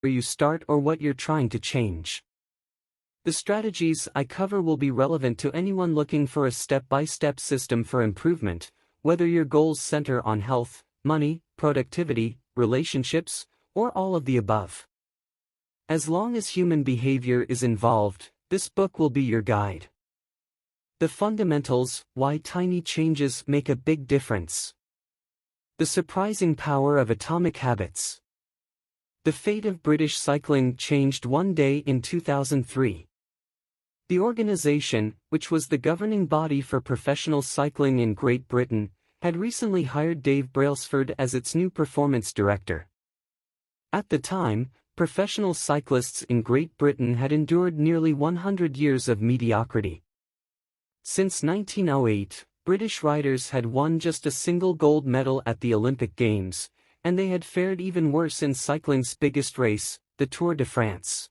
where you start or what you're trying to change. The strategies I cover will be relevant to anyone looking for a step-by-step system for improvement, whether your goals center on health, money, productivity, relationships, or all of the above. As long as human behavior is involved, this book will be your guide. The Fundamentals: Why Tiny Changes Make a Big Difference. The Surprising Power of Atomic Habits. The fate of British cycling changed one day in 2003. The organization, which was the governing body for professional cycling in Great Britain, had recently hired Dave Brailsford as its new performance director. At the time, professional cyclists in Great Britain had endured nearly 100 years of mediocrity. Since 1908, British riders had won just a single gold medal at the Olympic Games, and they had fared even worse in cycling's biggest race, the Tour de France.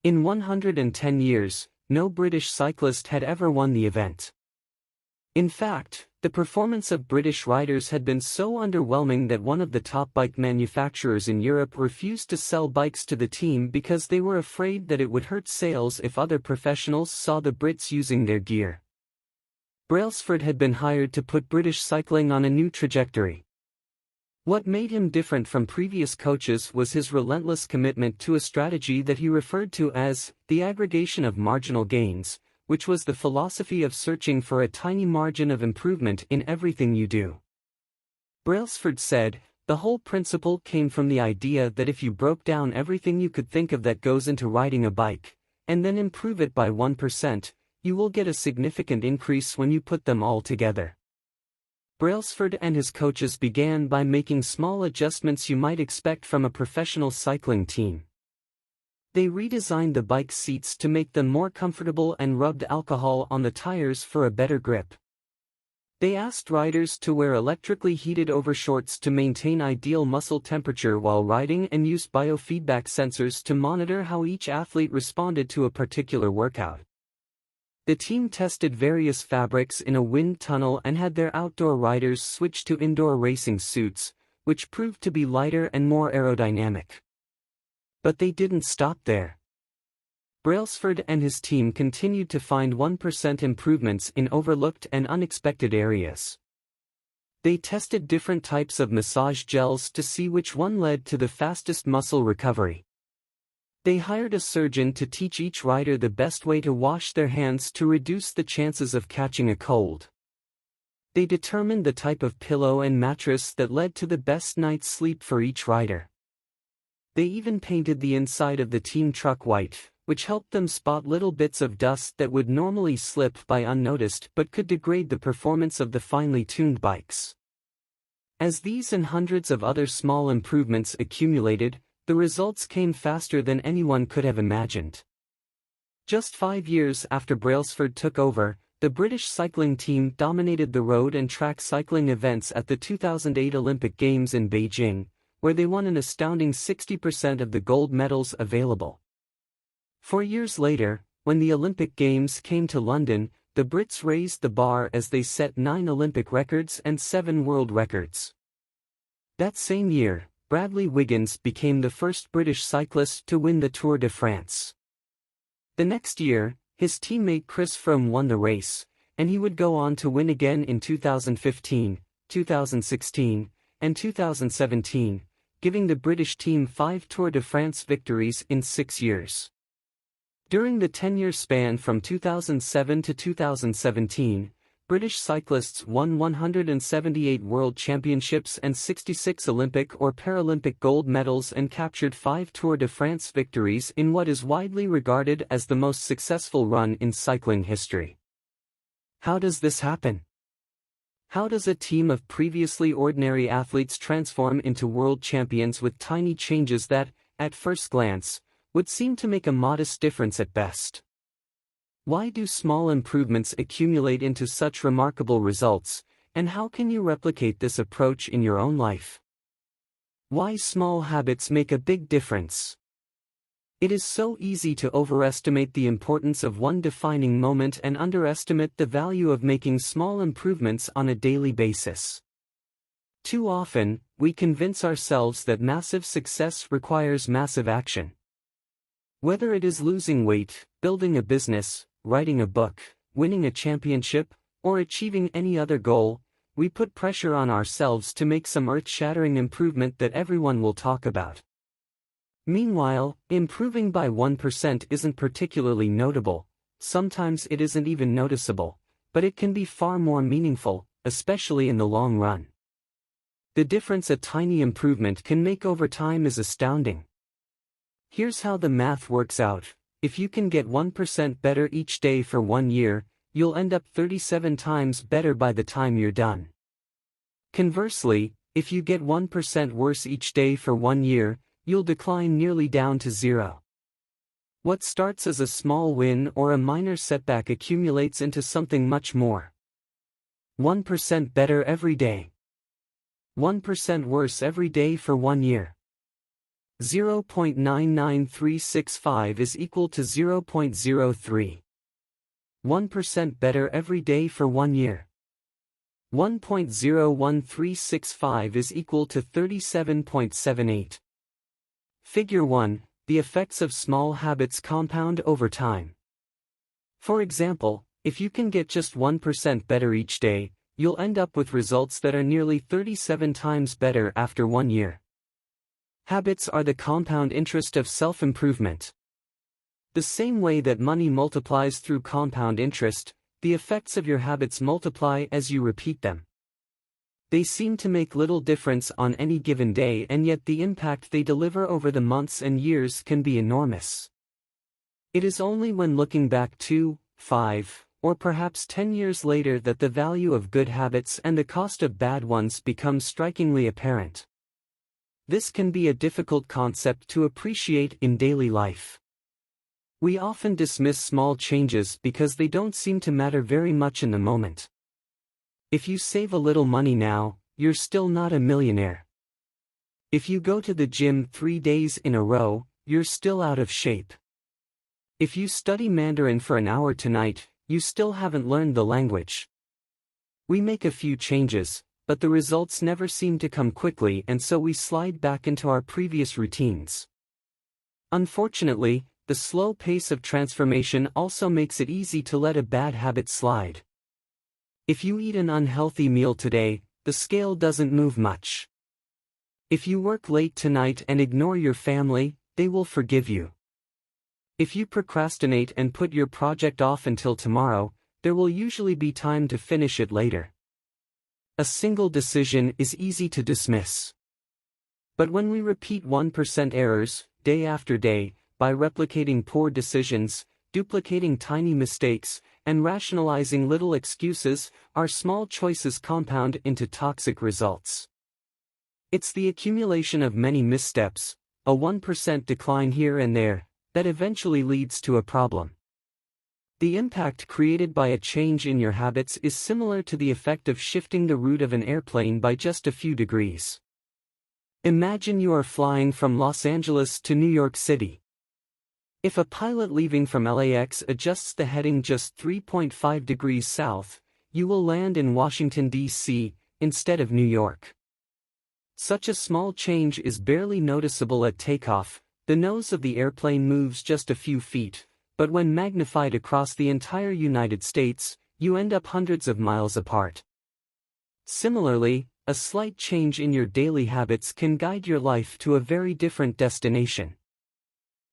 In 110 years, no British cyclist had ever won the event. In fact, the performance of British riders had been so underwhelming that one of the top bike manufacturers in Europe refused to sell bikes to the team because they were afraid that it would hurt sales if other professionals saw the Brits using their gear. Brailsford had been hired to put British cycling on a new trajectory. What made him different from previous coaches was his relentless commitment to a strategy that he referred to as the aggregation of marginal gains, which was the philosophy of searching for a tiny margin of improvement in everything you do. Brailsford said, "The whole principle came from the idea that if you broke down everything you could think of that goes into riding a bike, and then improve it by 1%, you will get a significant increase when you put them all together." Brailsford and his coaches began by making small adjustments you might expect from a professional cycling team. They redesigned the bike seats to make them more comfortable and rubbed alcohol on the tires for a better grip. They asked riders to wear electrically heated overshorts to maintain ideal muscle temperature while riding and used biofeedback sensors to monitor how each athlete responded to a particular workout. The team tested various fabrics in a wind tunnel and had their outdoor riders switch to indoor racing suits, which proved to be lighter and more aerodynamic. But they didn't stop there. Brailsford and his team continued to find 1% improvements in overlooked and unexpected areas. They tested different types of massage gels to see which one led to the fastest muscle recovery. They hired a surgeon to teach each rider the best way to wash their hands to reduce the chances of catching a cold. They determined the type of pillow and mattress that led to the best night's sleep for each rider. They even painted the inside of the team truck white, which helped them spot little bits of dust that would normally slip by unnoticed but could degrade the performance of the finely tuned bikes. As these and hundreds of other small improvements accumulated, the results came faster than anyone could have imagined. Just 5 years after Brailsford took over, the British cycling team dominated the road and track cycling events at the 2008 Olympic Games in Beijing, where they won an astounding 60% of the gold medals available. 4 years later, when the Olympic Games came to London, the Brits raised the bar as they set 9 Olympic records and 7 world records. That same year, Bradley Wiggins became the first British cyclist to win the Tour de France. The next year, his teammate Chris Froome won the race, and he would go on to win again in 2015, 2016, and 2017, giving the British team 5 Tour de France victories in 6 years. During the 10-year span from 2007 to 2017, British cyclists won 178 World Championships and 66 Olympic or Paralympic gold medals and captured 5 Tour de France victories in what is widely regarded as the most successful run in cycling history. How does this happen? How does a team of previously ordinary athletes transform into world champions with tiny changes that, at first glance, would seem to make a modest difference at best? Why do small improvements accumulate into such remarkable results, and how can you replicate this approach in your own life? Why small habits make a big difference? It is so easy to overestimate the importance of one defining moment and underestimate the value of making small improvements on a daily basis. Too often, we convince ourselves that massive success requires massive action. Whether it is losing weight, building a business, writing a book, winning a championship, or achieving any other goal, we put pressure on ourselves to make some earth-shattering improvement that everyone will talk about. Meanwhile, improving by 1% isn't particularly notable, sometimes it isn't even noticeable, but it can be far more meaningful, especially in the long run. The difference a tiny improvement can make over time is astounding. Here's how the math works out. If you can get 1% better each day for 1 year, you'll end up 37 times better by the time you're done. Conversely, if you get 1% worse each day for 1 year, you'll decline nearly down to 0. What starts as a small win or a minor setback accumulates into something much more. 1% better every day. 1% worse every day for 1 year. 0.99365 is equal to 0.03. 1% better every day for 1 year. 1.01365 is equal to 37.78. Figure 1. The effects of small habits compound over time. For example, if you can get just 1% better each day, you'll end up with results that are nearly 37 times better after 1 year. Habits are the compound interest of self-improvement. The same way that money multiplies through compound interest, the effects of your habits multiply as you repeat them. They seem to make little difference on any given day, and yet the impact they deliver over the months and years can be enormous. It is only when looking back 2, 5, or perhaps 10 years later that the value of good habits and the cost of bad ones become strikingly apparent. This can be a difficult concept to appreciate in daily life. We often dismiss small changes because they don't seem to matter very much in the moment. If you save a little money now, you're still not a millionaire. If you go to the gym 3 days in a row, you're still out of shape. If you study Mandarin for an hour tonight, you still haven't learned the language. We make a few changes, but the results never seem to come quickly, and so we slide back into our previous routines. Unfortunately, the slow pace of transformation also makes it easy to let a bad habit slide. If you eat an unhealthy meal today, the scale doesn't move much. If you work late tonight and ignore your family, they will forgive you. If you procrastinate and put your project off until tomorrow, there will usually be time to finish it later. A single decision is easy to dismiss. But when we repeat 1% errors, day after day, by replicating poor decisions, duplicating tiny mistakes, and rationalizing little excuses, our small choices compound into toxic results. It's the accumulation of many missteps, a 1% decline here and there, that eventually leads to a problem. The impact created by a change in your habits is similar to the effect of shifting the route of an airplane by just a few degrees. Imagine you are flying from Los Angeles to New York City. If a pilot leaving from LAX adjusts the heading just 3.5 degrees south, you will land in Washington, D.C., instead of New York. Such a small change is barely noticeable at takeoff, the nose of the airplane moves just a few feet, but when magnified across the entire United States, you end up hundreds of miles apart. Similarly, a slight change in your daily habits can guide your life to a very different destination.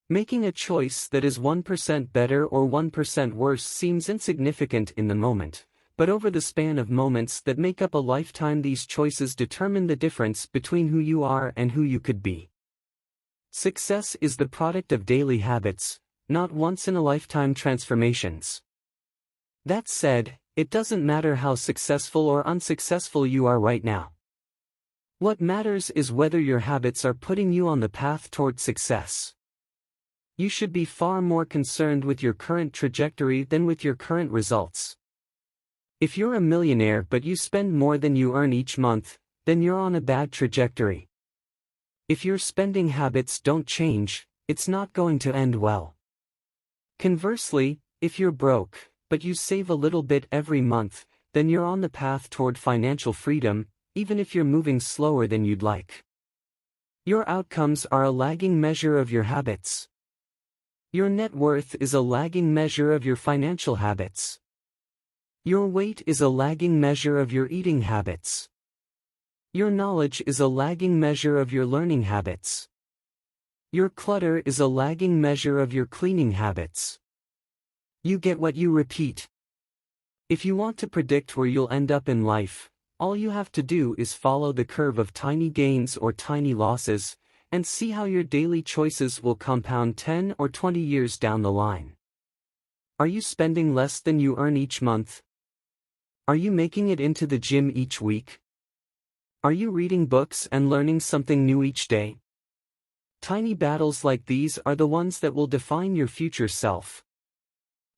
Making a choice that is 1% better or 1% worse seems insignificant in the moment, but over the span of moments that make up a lifetime, these choices determine the difference between who you are and who you could be. Success is the product of daily habits, not once-in-a-lifetime transformations. That said, it doesn't matter how successful or unsuccessful you are right now. What matters is whether your habits are putting you on the path toward success. You should be far more concerned with your current trajectory than with your current results. If you're a millionaire but you spend more than you earn each month, then you're on a bad trajectory. If your spending habits don't change, it's not going to end well. Conversely, if you're broke, but you save a little bit every month, then you're on the path toward financial freedom, even if you're moving slower than you'd like. Your outcomes are a lagging measure of your habits. Your net worth is a lagging measure of your financial habits. Your weight is a lagging measure of your eating habits. Your knowledge is a lagging measure of your learning habits. Your clutter is a lagging measure of your cleaning habits. You get what you repeat. If you want to predict where you'll end up in life, all you have to do is follow the curve of tiny gains or tiny losses, and see how your daily choices will compound 10 or 20 years down the line. Are you spending less than you earn each month? Are you making it into the gym each week? Are you reading books and learning something new each day? Tiny battles like these are the ones that will define your future self.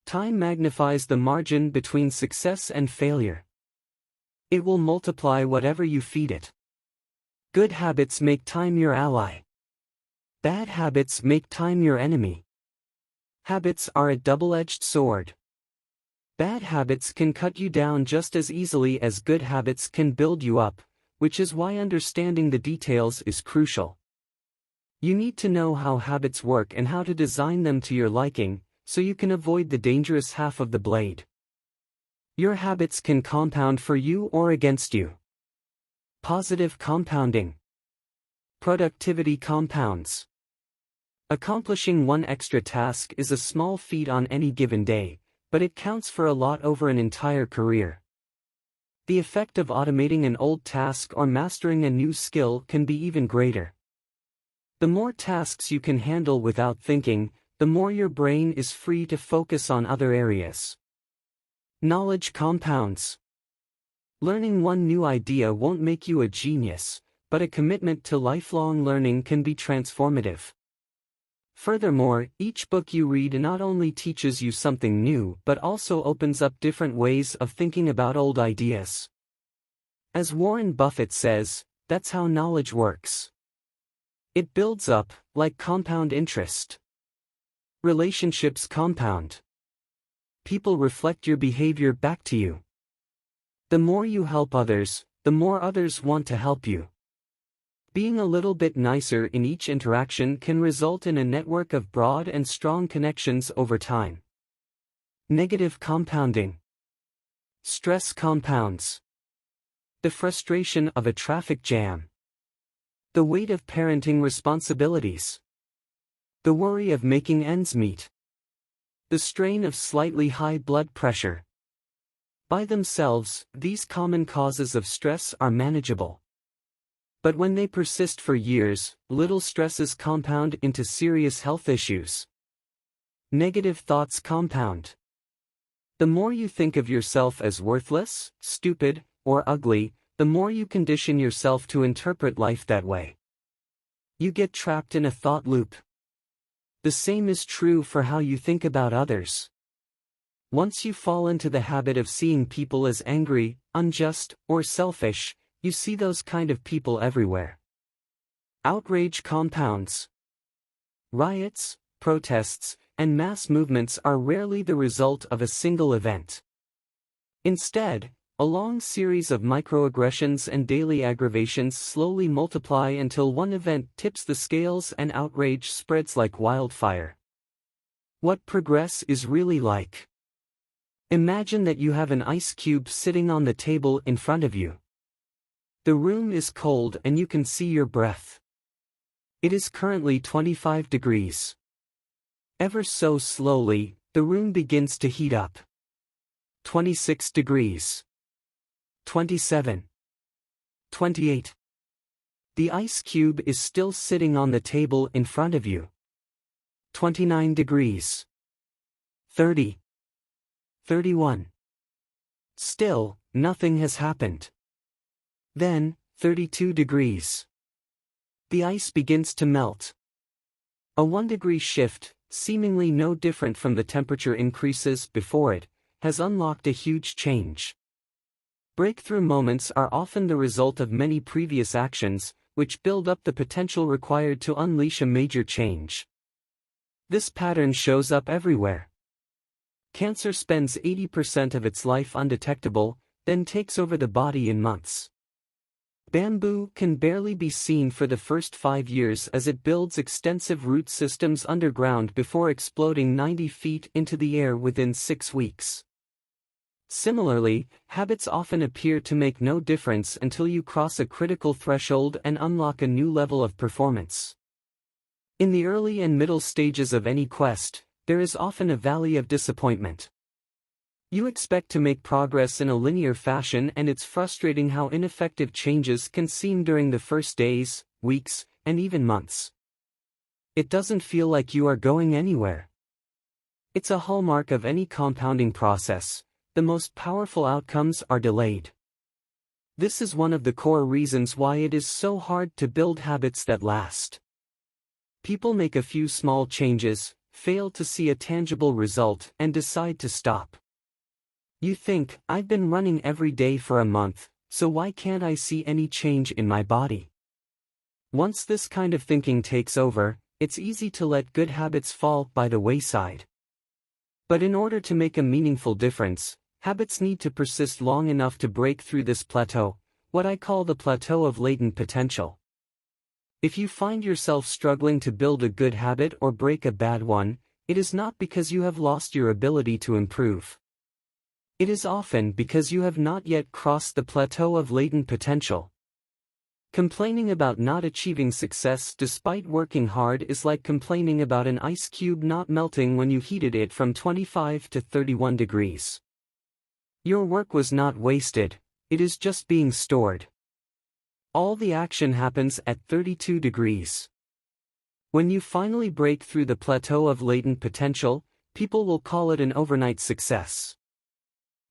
Time magnifies the margin between success and failure. It will multiply whatever you feed it. Good habits make time your ally. Bad habits make time your enemy. Habits are a double-edged sword. Bad habits can cut you down just as easily as good habits can build you up, which is why understanding the details is crucial. You need to know how habits work and how to design them to your liking, so you can avoid the dangerous half of the blade. Your habits can compound for you or against you. Positive compounding. Productivity compounds. Accomplishing one extra task is a small feat on any given day, but it counts for a lot over an entire career. The effect of automating an old task or mastering a new skill can be even greater. The more tasks you can handle without thinking, the more your brain is free to focus on other areas. Knowledge compounds. Learning one new idea won't make you a genius, but a commitment to lifelong learning can be transformative. Furthermore, each book you read not only teaches you something new but also opens up different ways of thinking about old ideas. As Warren Buffett says, that's how knowledge works. It builds up, like compound interest. Relationships compound. People reflect your behavior back to you. The more you help others, the more others want to help you. Being a little bit nicer in each interaction can result in a network of broad and strong connections over time. Negative compounding. Stress compounds. The frustration of a traffic jam. The weight of parenting responsibilities. The worry of making ends meet. The strain of slightly high blood pressure. By themselves, these common causes of stress are manageable. But when they persist for years, little stresses compound into serious health issues. Negative thoughts compound. The more you think of yourself as worthless, stupid, or ugly, the more you condition yourself to interpret life that way. You get trapped in a thought loop. The same is true for how you think about others. Once you fall into the habit of seeing people as angry, unjust, or selfish, you see those kind of people everywhere. Outrage compounds. Riots, protests, and mass movements are rarely the result of a single event. Instead, a long series of microaggressions and daily aggravations slowly multiply until one event tips the scales and outrage spreads like wildfire. What progress is really like. Imagine that you have an ice cube sitting on the table in front of you. The room is cold and you can see your breath. It is currently 25 degrees. Ever so slowly, the room begins to heat up. 26 degrees. 27. 28. The ice cube is still sitting on the table in front of you. 29 degrees. 30. 31. Still, nothing has happened. Then, 32 degrees. The ice begins to melt. A 1-degree shift, seemingly no different from the temperature increases before it, has unlocked a huge change. Breakthrough moments are often the result of many previous actions, which build up the potential required to unleash a major change. This pattern shows up everywhere. Cancer spends 80% of its life undetectable, then takes over the body in months. Bamboo can barely be seen for the first 5 years as it builds extensive root systems underground before exploding 90 feet into the air within 6 weeks. Similarly, habits often appear to make no difference until you cross a critical threshold and unlock a new level of performance. In the early and middle stages of any quest, there is often a valley of disappointment. You expect to make progress in a linear fashion, and it's frustrating how ineffective changes can seem during the first days, weeks, and even months. It doesn't feel like you are going anywhere. It's a hallmark of any compounding process. The most powerful outcomes are delayed. This is one of the core reasons why it is so hard to build habits that last. People make a few small changes, fail to see a tangible result, and decide to stop. You think, I've been running every day for a month, so why can't I see any change in my body? Once this kind of thinking takes over, it's easy to let good habits fall by the wayside. But in order to make a meaningful difference, habits need to persist long enough to break through this plateau, what I call the plateau of latent potential. If you find yourself struggling to build a good habit or break a bad one, it is not because you have lost your ability to improve. It is often because you have not yet crossed the plateau of latent potential. Complaining about not achieving success despite working hard is like complaining about an ice cube not melting when you heated it from 25 to 31 degrees. Your work was not wasted, it is just being stored. All the action happens at 32 degrees. When you finally break through the plateau of latent potential, people will call it an overnight success.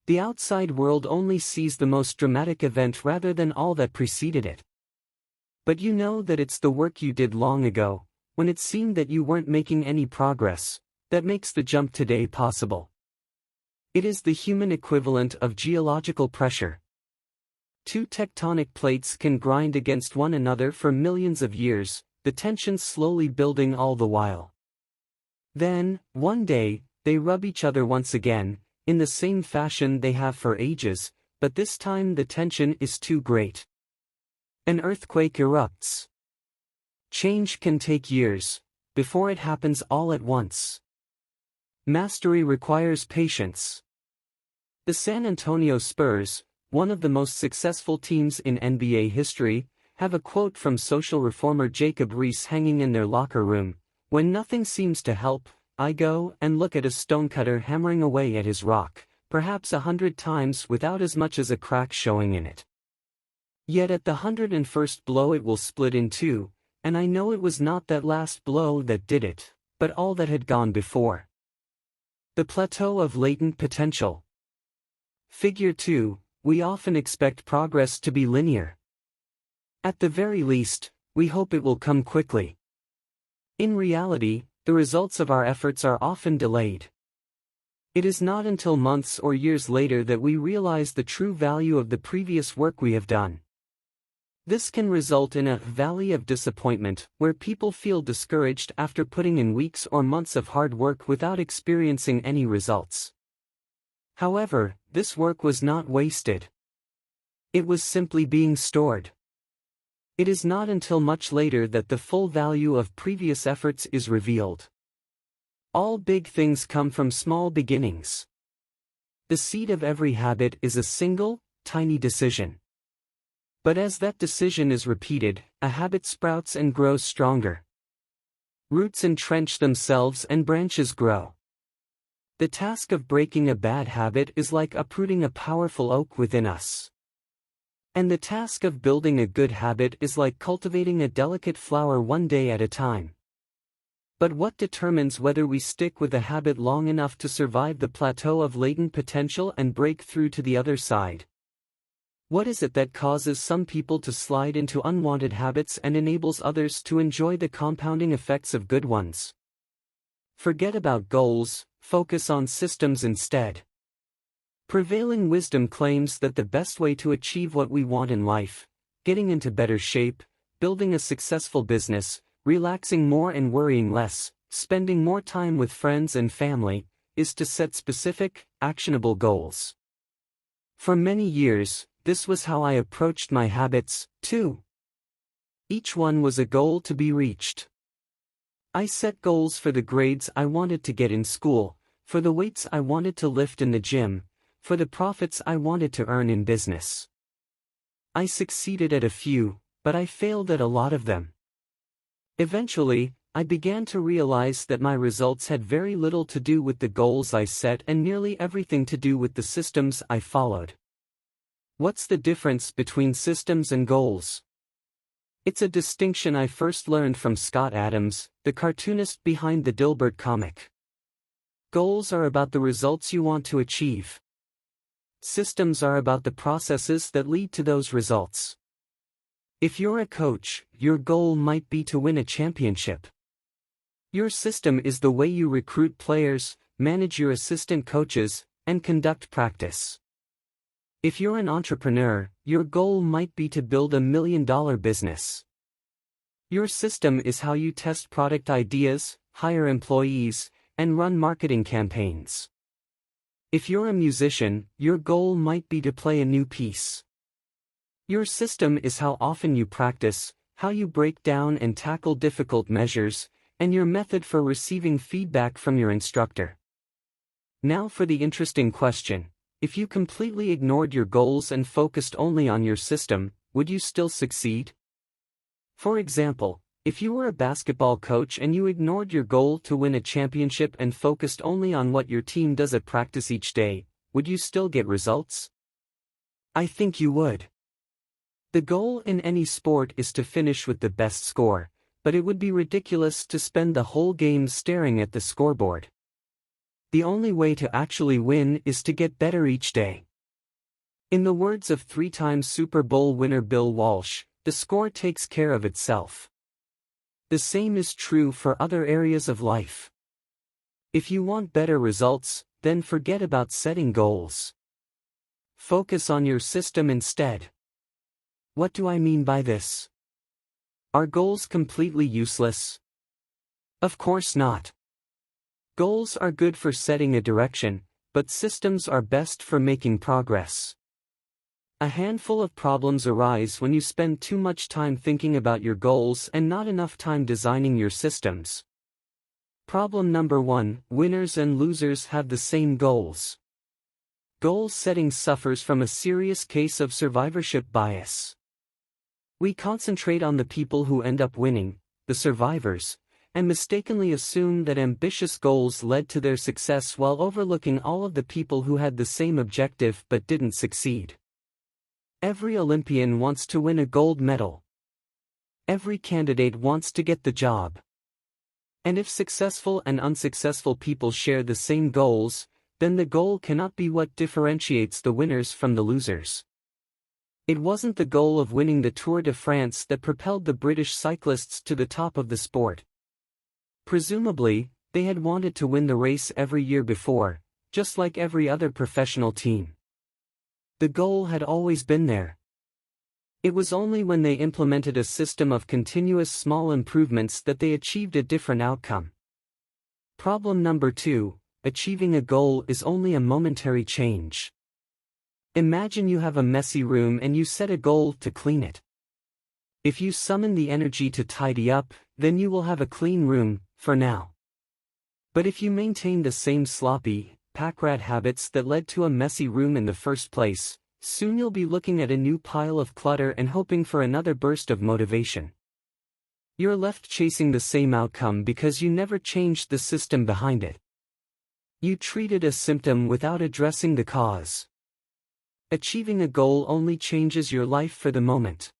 The outside world only sees the most dramatic event rather than all that preceded it. But you know that it's the work you did long ago, when it seemed that you weren't making any progress, that makes the jump today possible. It is the human equivalent of geological pressure. Two tectonic plates can grind against one another for millions of years, the tension slowly building all the while. Then, one day, they rub each other once again, in the same fashion they have for ages, but this time the tension is too great. An earthquake erupts. Change can take years, before it happens all at once. Mastery requires patience. The San Antonio Spurs, one of the most successful teams in NBA history, have a quote from social reformer Jacob Riis hanging in their locker room: "When nothing seems to help, I go and look at a stonecutter hammering away at his rock, perhaps 100 times without as much as a crack showing in it. Yet at the 101st blow it will split in two, and I know it was not that last blow that did it, but all that had gone before." The plateau of latent potential. Figure 2, we often expect progress to be linear. At the very least, we hope it will come quickly. In reality, the results of our efforts are often delayed. It is not until months or years later that we realize the true value of the previous work we have done. This can result in a valley of disappointment, where people feel discouraged after putting in weeks or months of hard work without experiencing any results. However, this work was not wasted. It was simply being stored. It is not until much later that the full value of previous efforts is revealed. All big things come from small beginnings. The seed of every habit is a single, tiny decision. But as that decision is repeated, a habit sprouts and grows stronger. Roots entrench themselves and branches grow. The task of breaking a bad habit is like uprooting a powerful oak within us. And the task of building a good habit is like cultivating a delicate flower one day at a time. But what determines whether we stick with a habit long enough to survive the plateau of latent potential and break through to the other side? What is it that causes some people to slide into unwanted habits and enables others to enjoy the compounding effects of good ones? Forget about goals, focus on systems instead. Prevailing wisdom claims that the best way to achieve what we want in life, getting into better shape, building a successful business, relaxing more and worrying less, spending more time with friends and family, is to set specific, actionable goals. For many years, this was how I approached my habits, too. Each one was a goal to be reached. I set goals for the grades I wanted to get in school, for the weights I wanted to lift in the gym, for the profits I wanted to earn in business. I succeeded at a few, but I failed at a lot of them. Eventually, I began to realize that my results had very little to do with the goals I set and nearly everything to do with the systems I followed. What's the difference between systems and goals? It's a distinction I first learned from Scott Adams, the cartoonist behind the Dilbert comic. Goals are about the results you want to achieve. Systems are about the processes that lead to those results. If you're a coach, your goal might be to win a championship. Your system is the way you recruit players, manage your assistant coaches, and conduct practice. If you're an entrepreneur, your goal might be to build $1 million business. Your system is how you test product ideas, hire employees, and run marketing campaigns. If you're a musician, your goal might be to play a new piece. Your system is how often you practice, how you break down and tackle difficult measures, and your method for receiving feedback from your instructor. Now for the interesting question: if you completely ignored your goals and focused only on your system, would you still succeed? For example, if you were a basketball coach and you ignored your goal to win a championship and focused only on what your team does at practice each day, would you still get results? I think you would. The goal in any sport is to finish with the best score, but it would be ridiculous to spend the whole game staring at the scoreboard. The only way to actually win is to get better each day. In the words of three-time Super Bowl winner Bill Walsh, the score takes care of itself. The same is true for other areas of life. If you want better results, then forget about setting goals. Focus on your system instead. What do I mean by this? Are goals completely useless? Of course not. Goals are good for setting a direction, but systems are best for making progress. A handful of problems arise when you spend too much time thinking about your goals and not enough time designing your systems. Problem number 1: winners and losers have the same goals. Goal setting suffers from a serious case of survivorship bias. We concentrate on the people who end up winning, the survivors, and mistakenly assume that ambitious goals led to their success while overlooking all of the people who had the same objective but didn't succeed. Every Olympian wants to win a gold medal. Every candidate wants to get the job. And if successful and unsuccessful people share the same goals, then the goal cannot be what differentiates the winners from the losers. It wasn't the goal of winning the Tour de France that propelled the British cyclists to the top of the sport. Presumably, they had wanted to win the race every year before, just like every other professional team. The goal had always been there. It was only when they implemented a system of continuous small improvements that they achieved a different outcome. Problem number 2: achieving a goal is only a momentary change. Imagine you have a messy room and you set a goal to clean it. If you summon the energy to tidy up, then you will have a clean room, for now. But if you maintain the same sloppy, pack-rat habits that led to a messy room in the first place, soon you'll be looking at a new pile of clutter and hoping for another burst of motivation. You're left chasing the same outcome because you never changed the system behind it. You treated a symptom without addressing the cause. Achieving a goal only changes your life for the moment.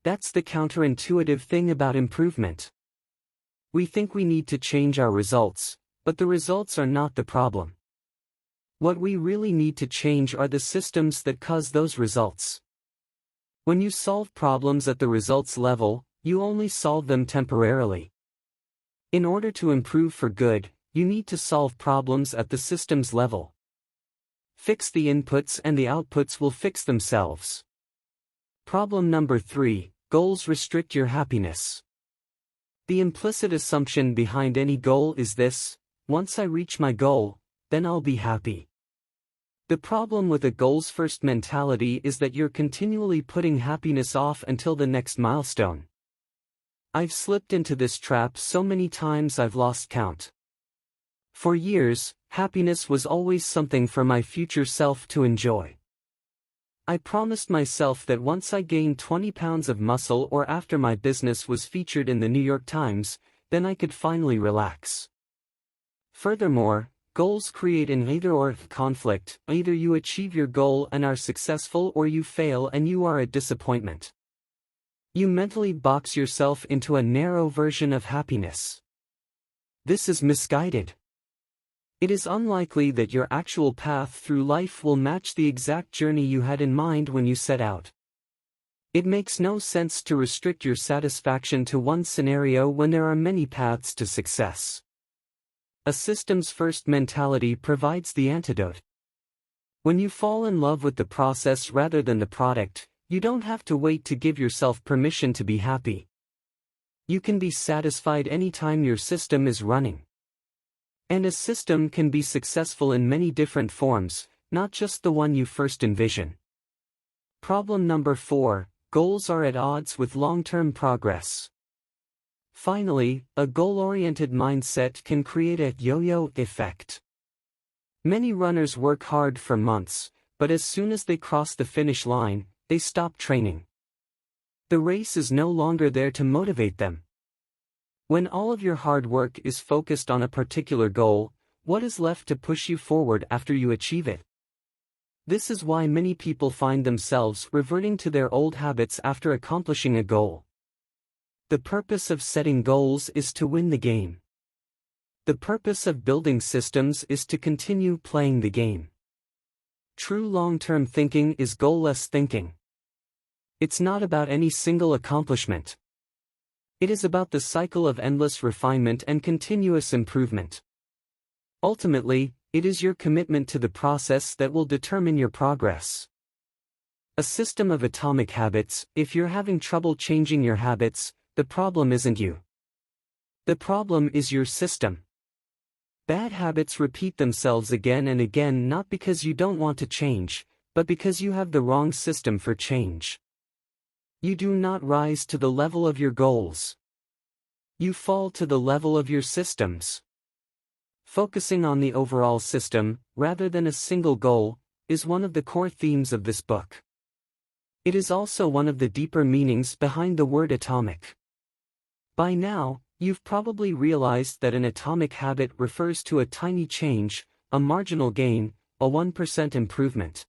That's the counterintuitive thing about improvement. We think we need to change our results, but the results are not the problem. What we really need to change are the systems that cause those results. When you solve problems at the results level, you only solve them temporarily. In order to improve for good, you need to solve problems at the systems level. Fix the inputs and the outputs will fix themselves. Problem number 3: goals restrict your happiness. The implicit assumption behind any goal is this: once I reach my goal, then I'll be happy. The problem with a goals-first mentality is that you're continually putting happiness off until the next milestone. I've slipped into this trap so many times I've lost count. For years, happiness was always something for my future self to enjoy. I promised myself that once I gained 20 pounds of muscle or after my business was featured in the New York Times, then I could finally relax. Furthermore, goals create an either-or conflict. Either you achieve your goal and are successful, or you fail and you are a disappointment. You mentally box yourself into a narrow version of happiness. This is misguided. It is unlikely that your actual path through life will match the exact journey you had in mind when you set out. It makes no sense to restrict your satisfaction to one scenario when there are many paths to success. A systems-first mentality provides the antidote. When you fall in love with the process rather than the product, you don't have to wait to give yourself permission to be happy. You can be satisfied anytime your system is running. And a system can be successful in many different forms, not just the one you first envision. Problem number 4, goals are at odds with long-term progress. Finally, a goal-oriented mindset can create a yo-yo effect. Many runners work hard for months, but as soon as they cross the finish line, they stop training. The race is no longer there to motivate them. When all of your hard work is focused on a particular goal, what is left to push you forward after you achieve it? This is why many people find themselves reverting to their old habits after accomplishing a goal. The purpose of setting goals is to win the game. The purpose of building systems is to continue playing the game. True long-term thinking is goal-less thinking. It's not about any single accomplishment. It is about the cycle of endless refinement and continuous improvement. Ultimately, it is your commitment to the process that will determine your progress. A system of atomic habits. If you're having trouble changing your habits, the problem isn't you. The problem is your system. Bad habits repeat themselves again and again, not because you don't want to change, but because you have the wrong system for change. You do not rise to the level of your goals. You fall to the level of your systems. Focusing on the overall system, rather than a single goal, is one of the core themes of this book. It is also one of the deeper meanings behind the word atomic. By now, you've probably realized that an atomic habit refers to a tiny change, a marginal gain, a 1% improvement.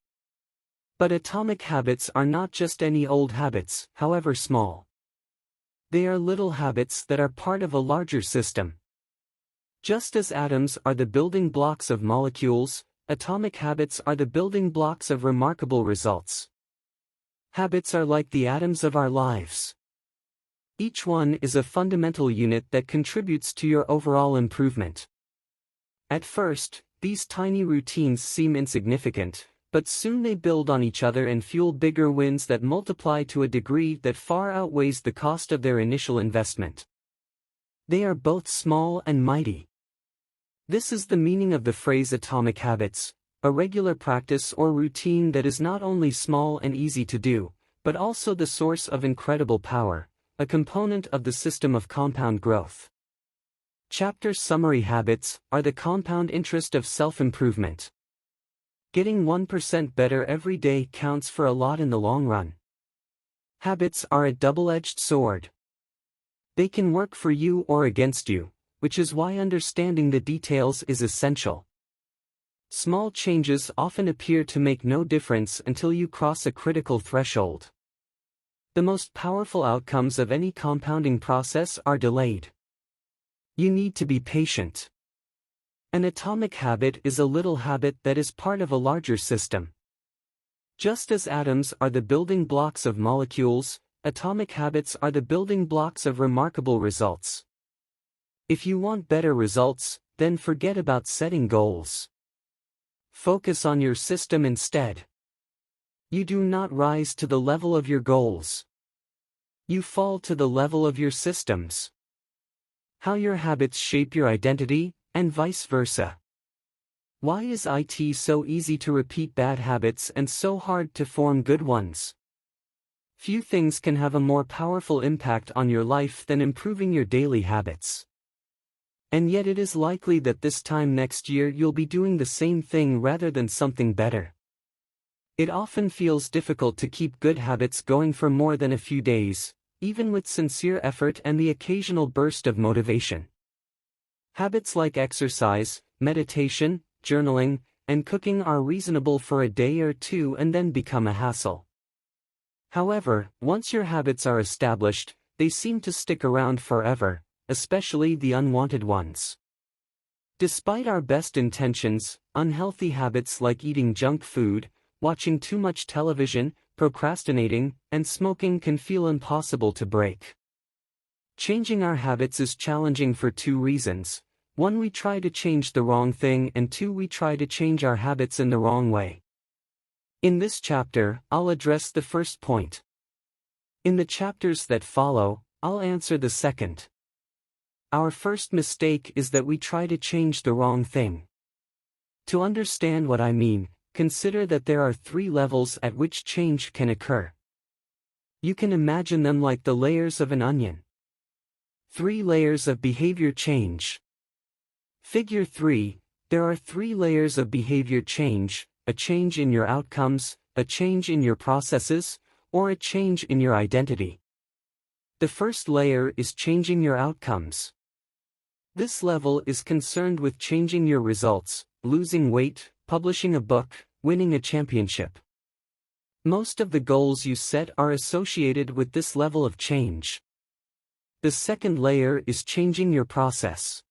But atomic habits are not just any old habits, however small. They are little habits that are part of a larger system. Just as atoms are the building blocks of molecules, atomic habits are the building blocks of remarkable results. Habits are like the atoms of our lives. Each one is a fundamental unit that contributes to your overall improvement. At first, these tiny routines seem insignificant, but soon they build on each other and fuel bigger wins that multiply to a degree that far outweighs the cost of their initial investment. They are both small and mighty. This is the meaning of the phrase atomic habits, a regular practice or routine that is not only small and easy to do, but also the source of incredible power, a component of the system of compound growth. Chapter summary. Habits are the compound interest of self-improvement. Getting 1% better every day counts for a lot in the long run. Habits are a double-edged sword. They can work for you or against you, which is why understanding the details is essential. Small changes often appear to make no difference until you cross a critical threshold. The most powerful outcomes of any compounding process are delayed. You need to be patient. An atomic habit is a little habit that is part of a larger system. Just as atoms are the building blocks of molecules, atomic habits are the building blocks of remarkable results. If you want better results, then forget about setting goals. Focus on your system instead. You do not rise to the level of your goals. You fall to the level of your systems. How your habits shape your identity, and vice versa. Why is it so easy to repeat bad habits and so hard to form good ones? Few things can have a more powerful impact on your life than improving your daily habits. And yet it is likely that this time next year you'll be doing the same thing rather than something better. It often feels difficult to keep good habits going for more than a few days, even with sincere effort and the occasional burst of motivation. Habits like exercise, meditation, journaling, and cooking are reasonable for a day or two and then become a hassle. However, once your habits are established, they seem to stick around forever, especially the unwanted ones. Despite our best intentions, unhealthy habits like eating junk food, watching too much television, procrastinating, and smoking can feel impossible to break. Changing our habits is challenging for two reasons. One, we try to change the wrong thing, and two, we try to change our habits in the wrong way. In this chapter, I'll address the first point. In the chapters that follow, I'll answer the second. Our first mistake is that we try to change the wrong thing. To understand what I mean, consider that there are 3 levels at which change can occur. You can imagine them like the layers of an onion. 3 layers of behavior change. Figure 3, there are 3 layers of behavior change: a change in your outcomes, a change in your processes, or a change in your identity. The first layer is changing your outcomes. This level is concerned with changing your results, losing weight, publishing a book, winning a championship. Most of the goals you set are associated with this level of change. The second layer is changing your process.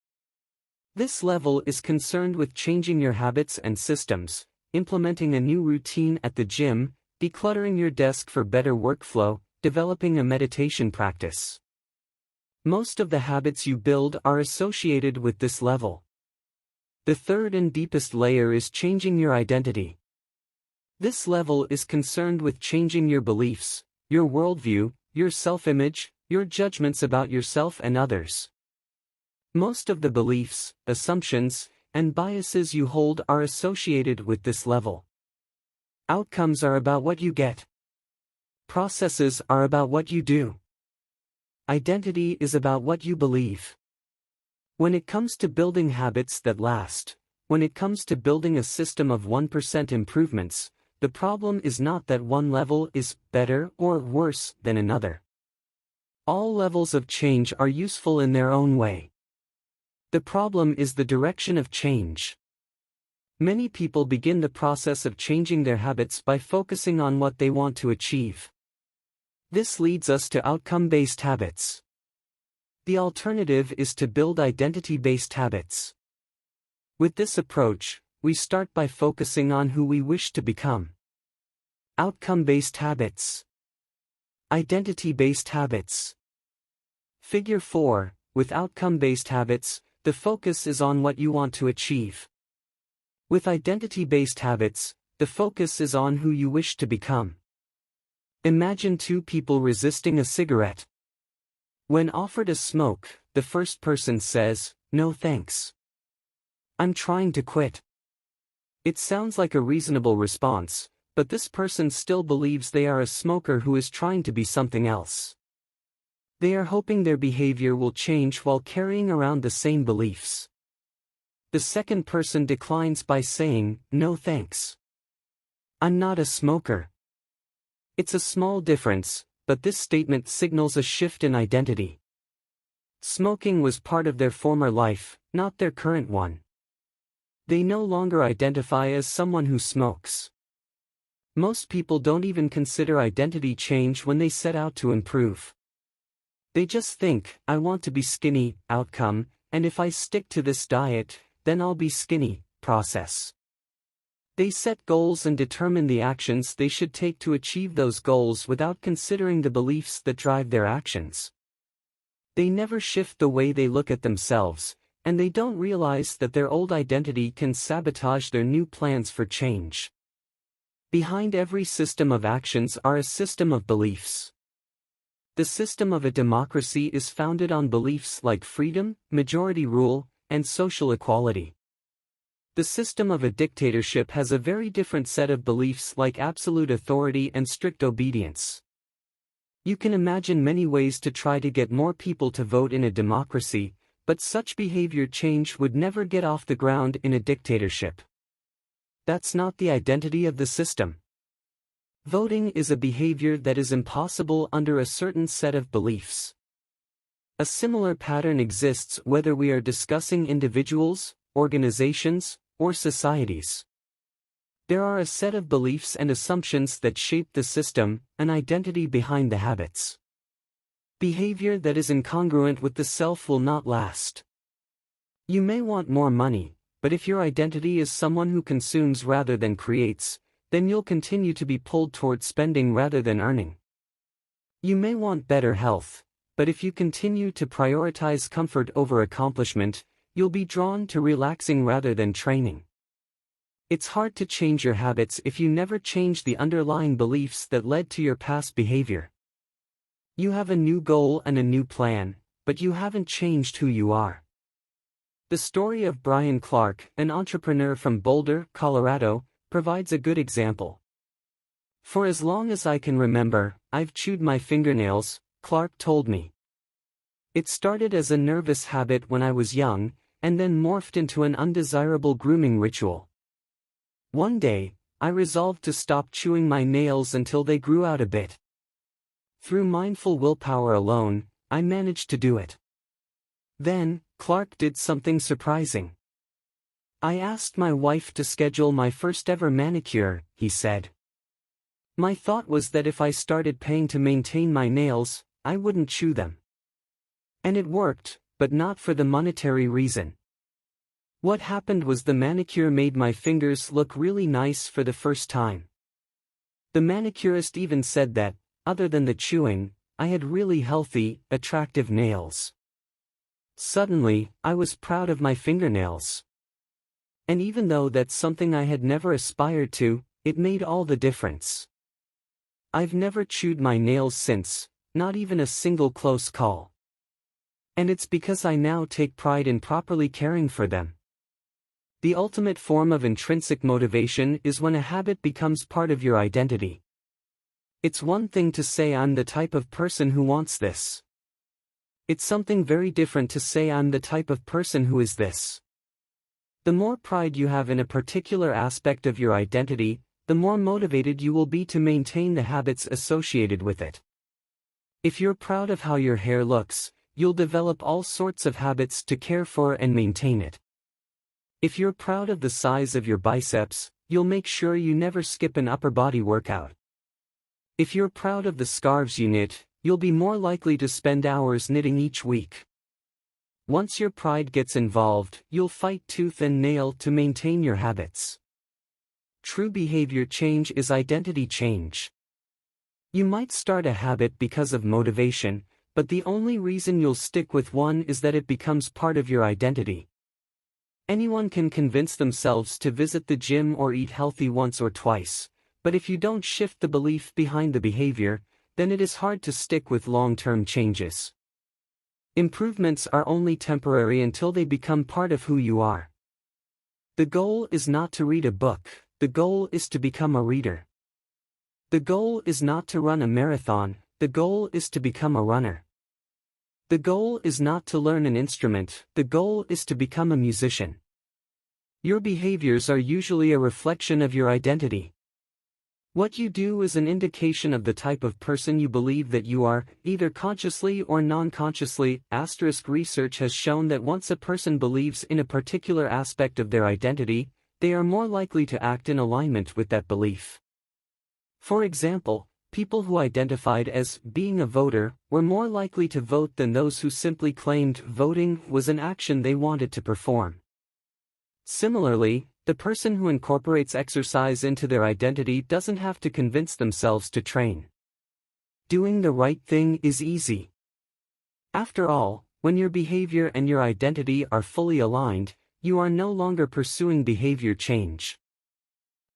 This level is concerned with changing your habits and systems, implementing a new routine at the gym, decluttering your desk for better workflow, developing a meditation practice. Most of the habits you build are associated with this level. The third and deepest layer is changing your identity. This level is concerned with changing your beliefs, your worldview, your self-image, your judgments about yourself and others. Most of the beliefs, assumptions, and biases you hold are associated with this level. Outcomes are about what you get. Processes are about what you do. Identity is about what you believe. When it comes to building habits that last, when it comes to building a system of 1% improvements, the problem is not that one level is better or worse than another. All levels of change are useful in their own way. The problem is the direction of change. Many people begin the process of changing their habits by focusing on what they want to achieve. This leads us to outcome-based habits. The alternative is to build identity-based habits. With this approach, we start by focusing on who we wish to become. Outcome-based habits. Identity-based habits. Figure 4, with outcome-based habits, the focus is on what you want to achieve. With identity-based habits, the focus is on who you wish to become. Imagine 2 people resisting a cigarette. When offered a smoke, the first person says, "No thanks. I'm trying to quit." It sounds like a reasonable response, but this person still believes they are a smoker who is trying to be something else. They are hoping their behavior will change while carrying around the same beliefs. The second person declines by saying, "No thanks. I'm not a smoker." It's a small difference, but this statement signals a shift in identity. Smoking was part of their former life, not their current one. They no longer identify as someone who smokes. Most people don't even consider identity change when they set out to improve. They just think, "I want to be skinny," outcome, "and if I stick to this diet, then I'll be skinny," process. They set goals and determine the actions they should take to achieve those goals without considering the beliefs that drive their actions. They never shift the way they look at themselves, and they don't realize that their old identity can sabotage their new plans for change. Behind every system of actions are a system of beliefs. The system of a democracy is founded on beliefs like freedom, majority rule, and social equality. The system of a dictatorship has a very different set of beliefs like absolute authority and strict obedience. You can imagine many ways to try to get more people to vote in a democracy, but such behavior change would never get off the ground in a dictatorship. That's not the identity of the system. Voting is a behavior that is impossible under a certain set of beliefs. A similar pattern exists whether we are discussing individuals, organizations, or societies. There are a set of beliefs and assumptions that shape the system, an identity behind the habits. Behavior that is incongruent with the self will not last. You may want more money, but if your identity is someone who consumes rather than creates, then you'll continue to be pulled toward spending rather than earning. You may want better health, but if you continue to prioritize comfort over accomplishment, you'll be drawn to relaxing rather than training. It's hard to change your habits if you never change the underlying beliefs that led to your past behavior. You have a new goal and a new plan, but you haven't changed who you are. The story of Brian Clark, an entrepreneur from Boulder, Colorado, provides a good example. For as long as I can remember, I've chewed my fingernails, Clark told me. It started as a nervous habit when I was young, and then morphed into an undesirable grooming ritual. One day, I resolved to stop chewing my nails until they grew out a bit. Through mindful willpower alone, I managed to do it. Then, Clark did something surprising. I asked my wife to schedule my first ever manicure, he said. My thought was that if I started paying to maintain my nails, I wouldn't chew them. And it worked, but not for the monetary reason. What happened was the manicure made my fingers look really nice for the first time. The manicurist even said that, other than the chewing, I had really healthy, attractive nails. Suddenly, I was proud of my fingernails. And even though that's something I had never aspired to, it made all the difference. I've never chewed my nails since, not even a single close call. And it's because I now take pride in properly caring for them. The ultimate form of intrinsic motivation is when a habit becomes part of your identity. It's one thing to say I'm the type of person who wants this. It's something very different to say I'm the type of person who is this. The more pride you have in a particular aspect of your identity, the more motivated you will be to maintain the habits associated with it. If you're proud of how your hair looks, you'll develop all sorts of habits to care for and maintain it. If you're proud of the size of your biceps, you'll make sure you never skip an upper body workout. If you're proud of the scarves you knit, you'll be more likely to spend hours knitting each week. Once your pride gets involved, you'll fight tooth and nail to maintain your habits. True behavior change is identity change. You might start a habit because of motivation, but the only reason you'll stick with one is that it becomes part of your identity. Anyone can convince themselves to visit the gym or eat healthy once or twice, but if you don't shift the belief behind the behavior, then it is hard to stick with long-term changes. Improvements are only temporary until they become part of who you are. The goal is not to read a book, the goal is to become a reader. The goal is not to run a marathon, the goal is to become a runner. The goal is not to learn an instrument, the goal is to become a musician. Your behaviors are usually a reflection of your identity. What you do is an indication of the type of person you believe that you are, either consciously or non-consciously. Research has shown that once a person believes in a particular aspect of their identity, they are more likely to act in alignment with that belief. For example, people who identified as being a voter were more likely to vote than those who simply claimed voting was an action they wanted to perform. Similarly, the person who incorporates exercise into their identity doesn't have to convince themselves to train. Doing the right thing is easy. After all, when your behavior and your identity are fully aligned, you are no longer pursuing behavior change.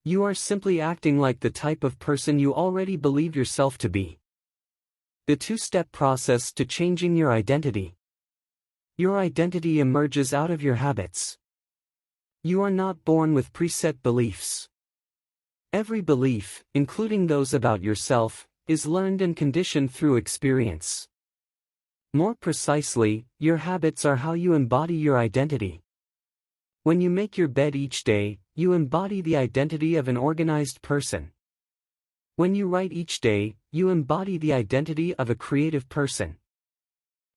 You are simply acting like the type of person you already believe yourself to be. The two-step process to changing your identity. Your identity emerges out of your habits. You are not born with preset beliefs. Every belief, including those about yourself, is learned and conditioned through experience. More precisely, your habits are how you embody your identity. When you make your bed each day, you embody the identity of an organized person. When you write each day, you embody the identity of a creative person.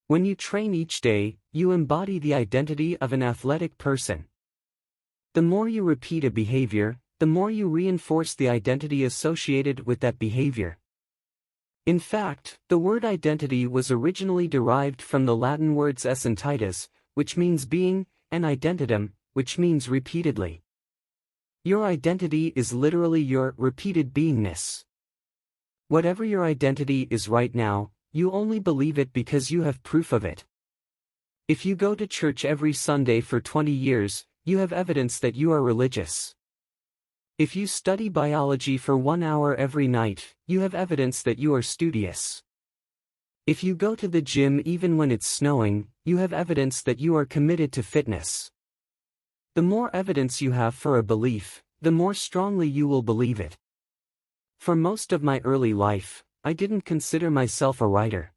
When you train each day, you embody the identity of an athletic person. The more you repeat a behavior, the more you reinforce the identity associated with that behavior. In fact, the word identity was originally derived from the Latin words esse entitas, which means being, and identitum, which means repeatedly. Your identity is literally your repeated beingness. Whatever your identity is right now, you only believe it because you have proof of it. If you go to church every Sunday for 20 years, you have evidence that you are religious. If you study biology for 1 hour every night, you have evidence that you are studious. If you go to the gym even when it's snowing, you have evidence that you are committed to fitness. The more evidence you have for a belief, the more strongly you will believe it. For most of my early life, I didn't consider myself a writer.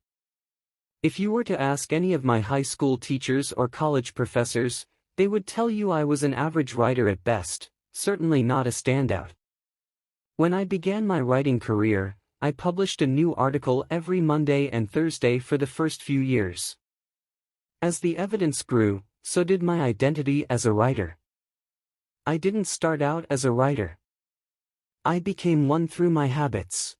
If you were to ask any of my high school teachers or college professors, they would tell you I was an average writer at best, certainly not a standout. When I began my writing career, I published a new article every Monday and Thursday for the first few years. As the evidence grew, so did my identity as a writer. I didn't start out as a writer. I became one through my habits.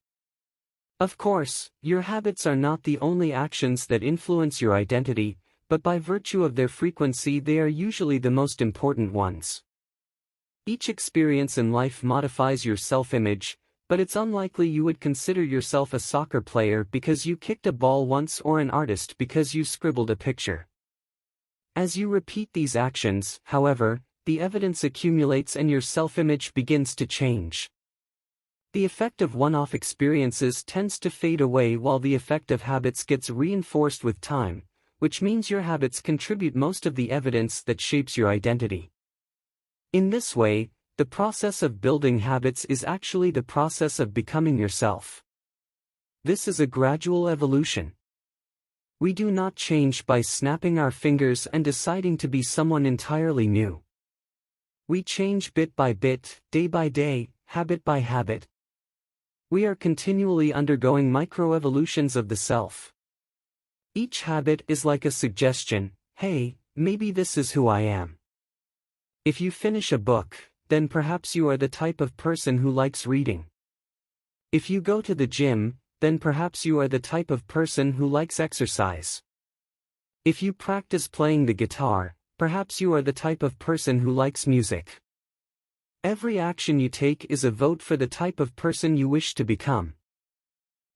Of course, your habits are not the only actions that influence your identity, but by virtue of their frequency they are usually the most important ones. Each experience in life modifies your self-image, but it's unlikely you would consider yourself a soccer player because you kicked a ball once or an artist because you scribbled a picture. As you repeat these actions, however, the evidence accumulates and your self-image begins to change. The effect of one-off experiences tends to fade away while the effect of habits gets reinforced with time, which means your habits contribute most of the evidence that shapes your identity. In this way, the process of building habits is actually the process of becoming yourself. This is a gradual evolution. We do not change by snapping our fingers and deciding to be someone entirely new. We change bit by bit, day by day, habit by habit. We are continually undergoing microevolutions of the self. Each habit is like a suggestion, hey, maybe this is who I am. If you finish a book, then perhaps you are the type of person who likes reading. If you go to the gym, then perhaps you are the type of person who likes exercise. If you practice playing the guitar, perhaps you are the type of person who likes music. Every action you take is a vote for the type of person you wish to become.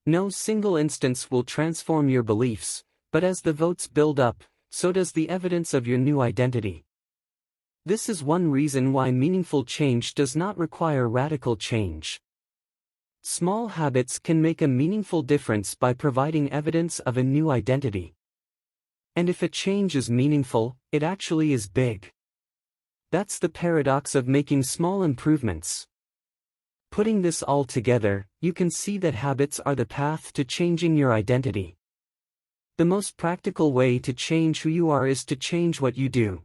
No single instance will transform your beliefs, but as the votes build up, so does the evidence of your new identity. This is one reason why meaningful change does not require radical change. Small habits can make a meaningful difference by providing evidence of a new identity. And if a change is meaningful, it actually is big. That's the paradox of making small improvements. Putting this all together, you can see that habits are the path to changing your identity. The most practical way to change who you are is to change what you do.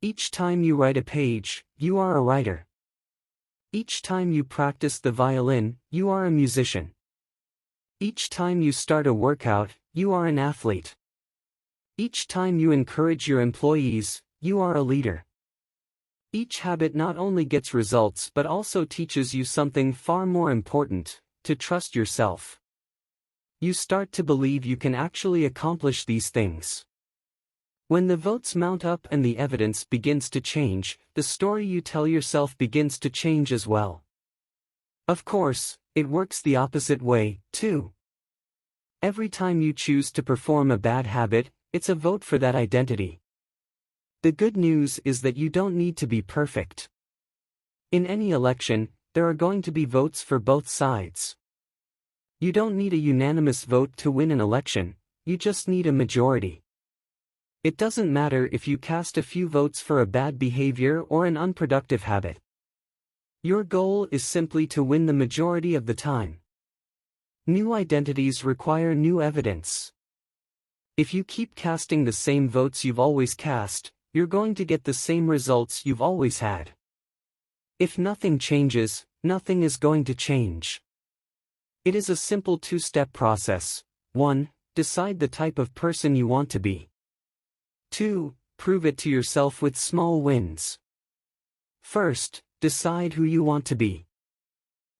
Each time you write a page, you are a writer. Each time you practice the violin, you are a musician. Each time you start a workout, you are an athlete. Each time you encourage your employees, you are a leader. Each habit not only gets results but also teaches you something far more important, to trust yourself. You start to believe you can actually accomplish these things. When the votes mount up and the evidence begins to change, the story you tell yourself begins to change as well. Of course, it works the opposite way, too. Every time you choose to perform a bad habit, it's a vote for that identity. The good news is that you don't need to be perfect. In any election, there are going to be votes for both sides. You don't need a unanimous vote to win an election, you just need a majority. It doesn't matter if you cast a few votes for a bad behavior or an unproductive habit. Your goal is simply to win the majority of the time. New identities require new evidence. If you keep casting the same votes you've always cast, you're going to get the same results you've always had. If nothing changes, nothing is going to change. It is a simple two-step process. 1. Decide the type of person you want to be. 2. Prove it to yourself with small wins. First, decide who you want to be.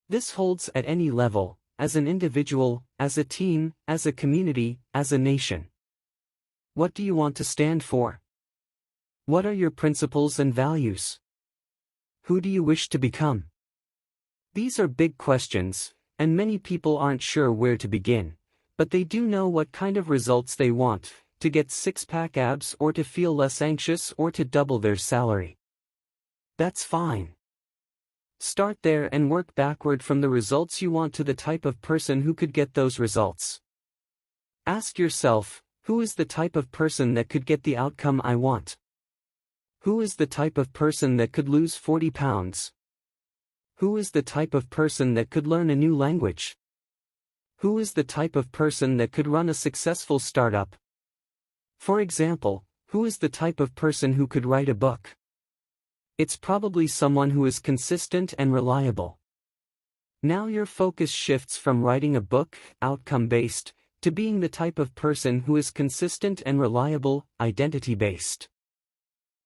This holds at any level, as an individual, as a team, as a community, as a nation. What do you want to stand for? What are your principles and values? Who do you wish to become? These are big questions, and many people aren't sure where to begin, but they do know what kind of results they want, to get six-pack abs or to feel less anxious or to double their salary. That's fine. Start there and work backward from the results you want to the type of person who could get those results. Ask yourself, who is the type of person that could get the outcome I want? Who is the type of person that could lose 40 pounds? Who is the type of person that could learn a new language? Who is the type of person that could run a successful startup? For example, who is the type of person who could write a book? It's probably someone who is consistent and reliable. Now your focus shifts from writing a book, outcome-based, to being the type of person who is consistent and reliable, identity-based.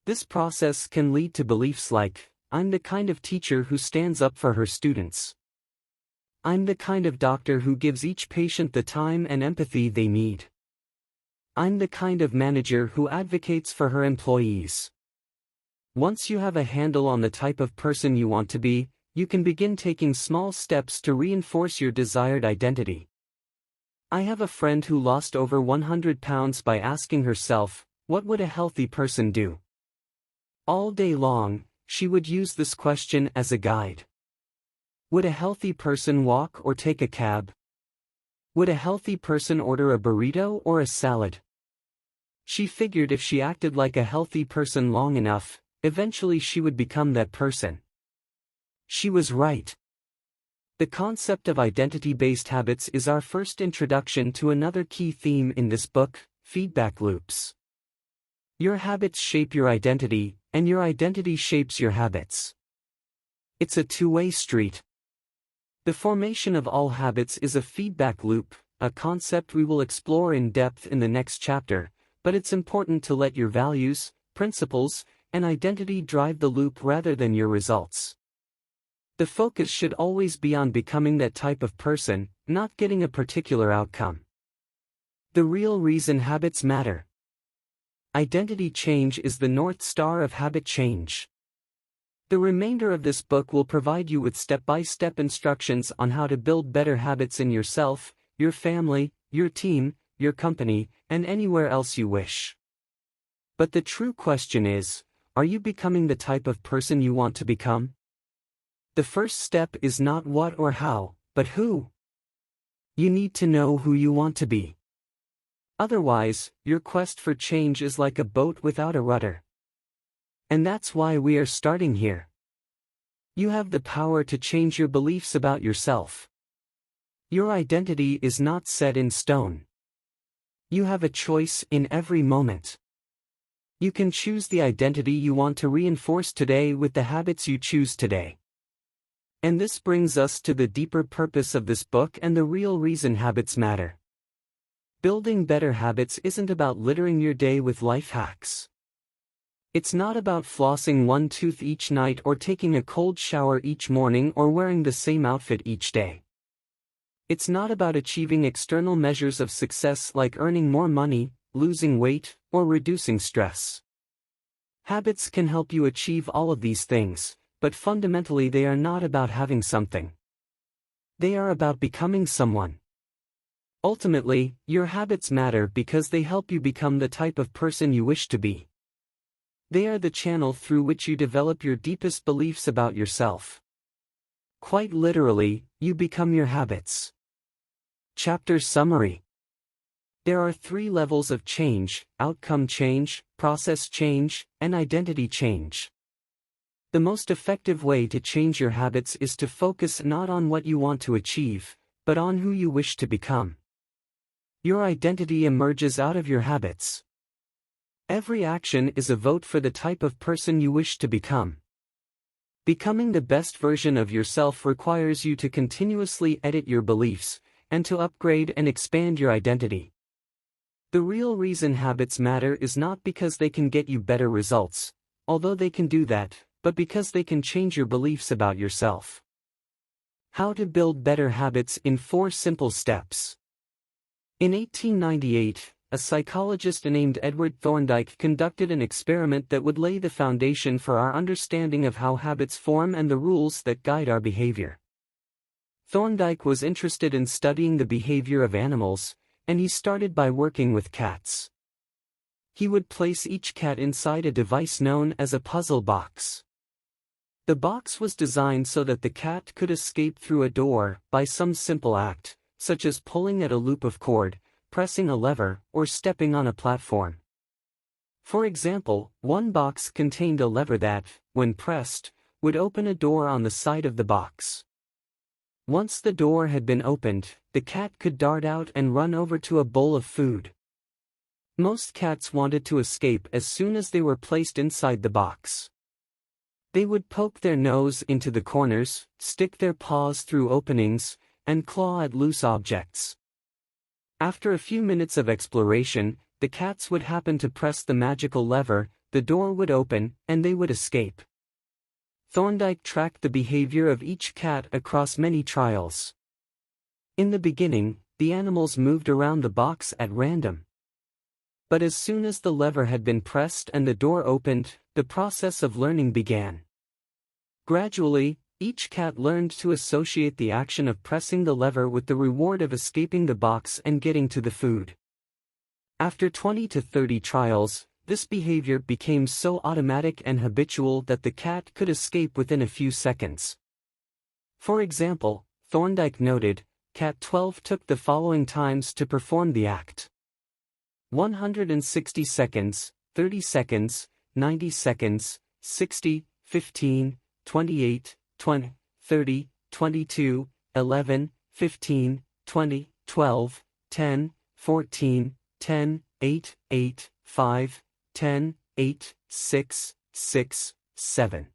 This process can lead to beliefs like, I'm the kind of teacher who stands up for her students. I'm the kind of doctor who gives each patient the time and empathy they need. I'm the kind of manager who advocates for her employees. Once you have a handle on the type of person you want to be, you can begin taking small steps to reinforce your desired identity. I have a friend who lost over 100 pounds by asking herself, what would a healthy person do? All day long, she would use this question as a guide. Would a healthy person walk or take a cab? Would a healthy person order a burrito or a salad? She figured if she acted like a healthy person long enough, eventually she would become that person. She was right. The concept of identity-based habits is our first introduction to another key theme in this book, feedback loops. Your habits shape your identity, and your identity shapes your habits. It's a two-way street. The formation of all habits is a feedback loop, a concept we will explore in depth in the next chapter, but it's important to let your values, principles, and identity drive the loop rather than your results. The focus should always be on becoming that type of person, not getting a particular outcome. The real reason habits matter. Identity change is the North Star of habit change. The remainder of this book will provide you with step-by-step instructions on how to build better habits in yourself, your family, your team, your company, and anywhere else you wish. But the true question is, are you becoming the type of person you want to become? The first step is not what or how, but who. You need to know who you want to be. Otherwise, your quest for change is like a boat without a rudder. And that's why we are starting here. You have the power to change your beliefs about yourself. Your identity is not set in stone. You have a choice in every moment. You can choose the identity you want to reinforce today with the habits you choose today. And this brings us to the deeper purpose of this book and the real reason habits matter. Building better habits isn't about littering your day with life hacks. It's not about flossing one tooth each night or taking a cold shower each morning or wearing the same outfit each day. It's not about achieving external measures of success like earning more money, losing weight, or reducing stress. Habits can help you achieve all of these things, but fundamentally they are not about having something. They are about becoming someone. Ultimately, your habits matter because they help you become the type of person you wish to be. They are the channel through which you develop your deepest beliefs about yourself. Quite literally, you become your habits. Chapter summary. There are 3 levels of change: outcome change, process change, and identity change. The most effective way to change your habits is to focus not on what you want to achieve, but on who you wish to become. Your identity emerges out of your habits. Every action is a vote for the type of person you wish to become. Becoming the best version of yourself requires you to continuously edit your beliefs, and to upgrade and expand your identity. The real reason habits matter is not because they can get you better results, although they can do that, but because they can change your beliefs about yourself. How to build better habits in 4 simple steps. In 1898, a psychologist named Edward Thorndike conducted an experiment that would lay the foundation for our understanding of how habits form and the rules that guide our behavior. Thorndike was interested in studying the behavior of animals, and he started by working with cats. He would place each cat inside a device known as a puzzle box. The box was designed so that the cat could escape through a door by some simple act, such as pulling at a loop of cord, pressing a lever, or stepping on a platform. For example, one box contained a lever that, when pressed, would open a door on the side of the box. Once the door had been opened, the cat could dart out and run over to a bowl of food. Most cats wanted to escape as soon as they were placed inside the box. They would poke their nose into the corners, stick their paws through openings, and claw at loose objects. After a few minutes of exploration, the cats would happen to press the magical lever, the door would open, and they would escape. Thorndike tracked the behavior of each cat across many trials. In the beginning, the animals moved around the box at random. But as soon as the lever had been pressed and the door opened, the process of learning began. Gradually, each cat learned to associate the action of pressing the lever with the reward of escaping the box and getting to the food. After 20 to 30 trials, this behavior became so automatic and habitual that the cat could escape within a few seconds. For example, Thorndike noted, Cat 12 took the following times to perform the act: 160 seconds, 30 seconds, 90 seconds, 60, 15, 28, 20, 30, 22, 11, 15, 20, 12, 10, 14, 10, 8, 8, 5, 10, 8, 6, 6, 7.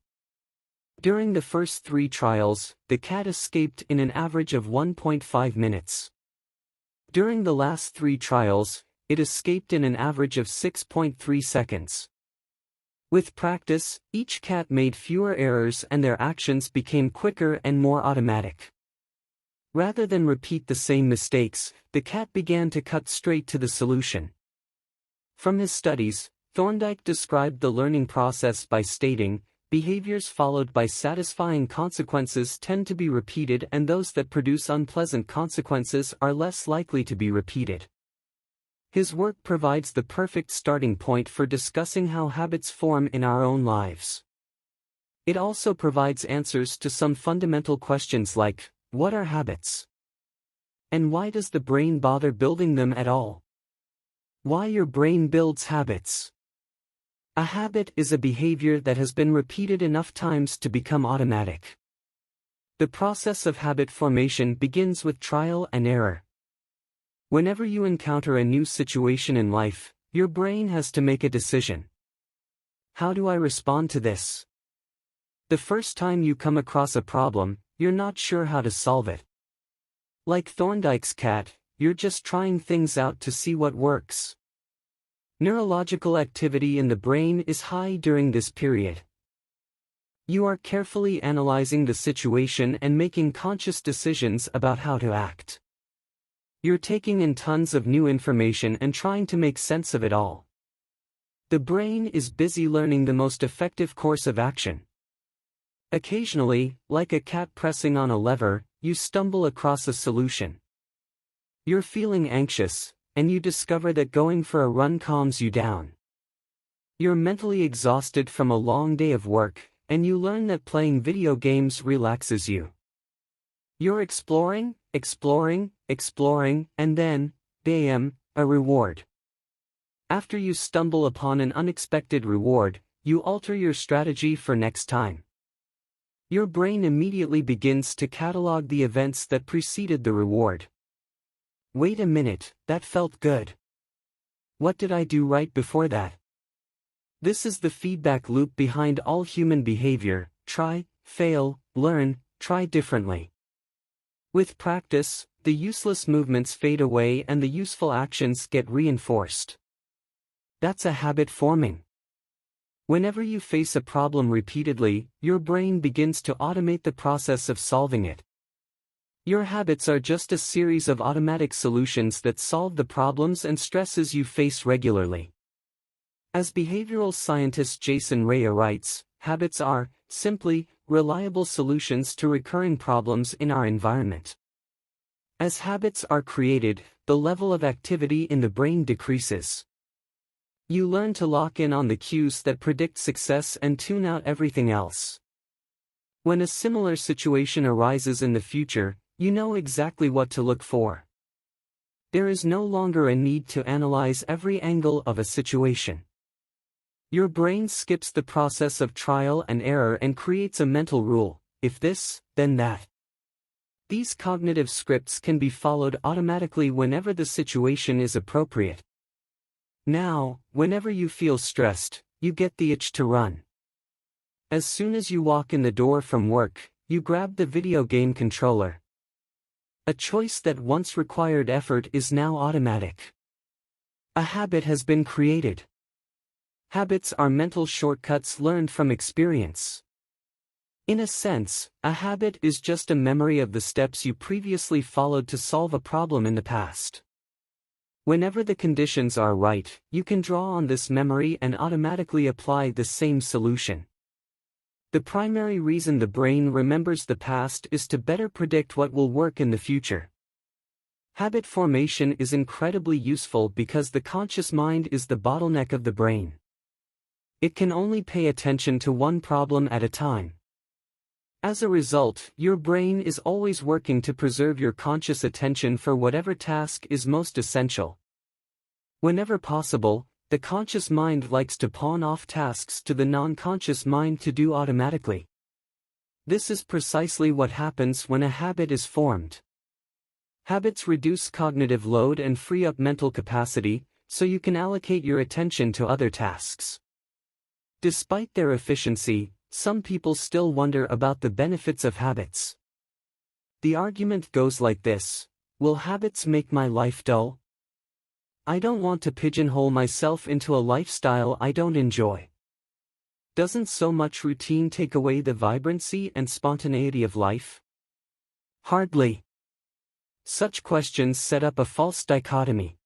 During the first 3 trials, the cat escaped in an average of 1.5 minutes. During the last 3 trials, it escaped in an average of 6.3 seconds. With practice, each cat made fewer errors and their actions became quicker and more automatic. Rather than repeat the same mistakes, the cat began to cut straight to the solution. From his studies, Thorndike described the learning process by stating, "Behaviors followed by satisfying consequences tend to be repeated, and those that produce unpleasant consequences are less likely to be repeated." His work provides the perfect starting point for discussing how habits form in our own lives. It also provides answers to some fundamental questions like, what are habits? And why does the brain bother building them at all? Why your brain builds habits. A habit is a behavior that has been repeated enough times to become automatic. The process of habit formation begins with trial and error. Whenever you encounter a new situation in life, your brain has to make a decision. How do I respond to this? The first time you come across a problem, you're not sure how to solve it. Like Thorndike's cat, you're just trying things out to see what works. Neurological activity in the brain is high during this period. You are carefully analyzing the situation and making conscious decisions about how to act. You're taking in tons of new information and trying to make sense of it all. The brain is busy learning the most effective course of action. Occasionally, like a cat pressing on a lever, you stumble across a solution. You're feeling anxious, and you discover that going for a run calms you down. You're mentally exhausted from a long day of work, and you learn that playing video games relaxes you. You're exploring, and then, bam, A reward. After you stumble upon an unexpected reward, you alter your strategy for next time. Your brain immediately begins to catalog the events that preceded the reward. Wait a minute, that felt good. What did I do right before that? This is the feedback loop behind all human behavior: try, fail, learn, try differently. With practice, the useless movements fade away and the useful actions get reinforced. That's a habit forming. Whenever you face a problem repeatedly, your brain begins to automate the process of solving it. Your habits are just a series of automatic solutions that solve the problems and stresses you face regularly. As behavioral scientist Jason Rea writes, habits are, simply, reliable solutions to recurring problems in our environment. As habits are created, the level of activity in the brain decreases. You learn to lock in on the cues that predict success and tune out everything else. When a similar situation arises in the future, you know exactly what to look for. There is no longer a need to analyze every angle of a situation. Your brain skips the process of trial and error and creates a mental rule: if this, then that. These cognitive scripts can be followed automatically whenever the situation is appropriate. Now, whenever you feel stressed, you get the itch to run. As soon as you walk in the door from work, you grab the video game controller. A choice that once required effort is now automatic. A habit has been created. Habits are mental shortcuts learned from experience. In a sense, a habit is just a memory of the steps you previously followed to solve a problem in the past. Whenever the conditions are right, you can draw on this memory and automatically apply the same solution. The primary reason the brain remembers the past is to better predict what will work in the future. Habit formation is incredibly useful because the conscious mind is the bottleneck of the brain. It can only pay attention to one problem at a time. As a result, your brain is always working to preserve your conscious attention for whatever task is most essential. Whenever possible, the conscious mind likes to pawn off tasks to the non-conscious mind to do automatically. This is precisely what happens when a habit is formed. Habits reduce cognitive load and free up mental capacity, so you can allocate your attention to other tasks. Despite their efficiency, some people still wonder about the benefits of habits. The argument goes like this: will habits make my life dull? I don't want to pigeonhole myself into a lifestyle I don't enjoy. Doesn't so much routine take away the vibrancy and spontaneity of life? Hardly. Such questions set up a false dichotomy.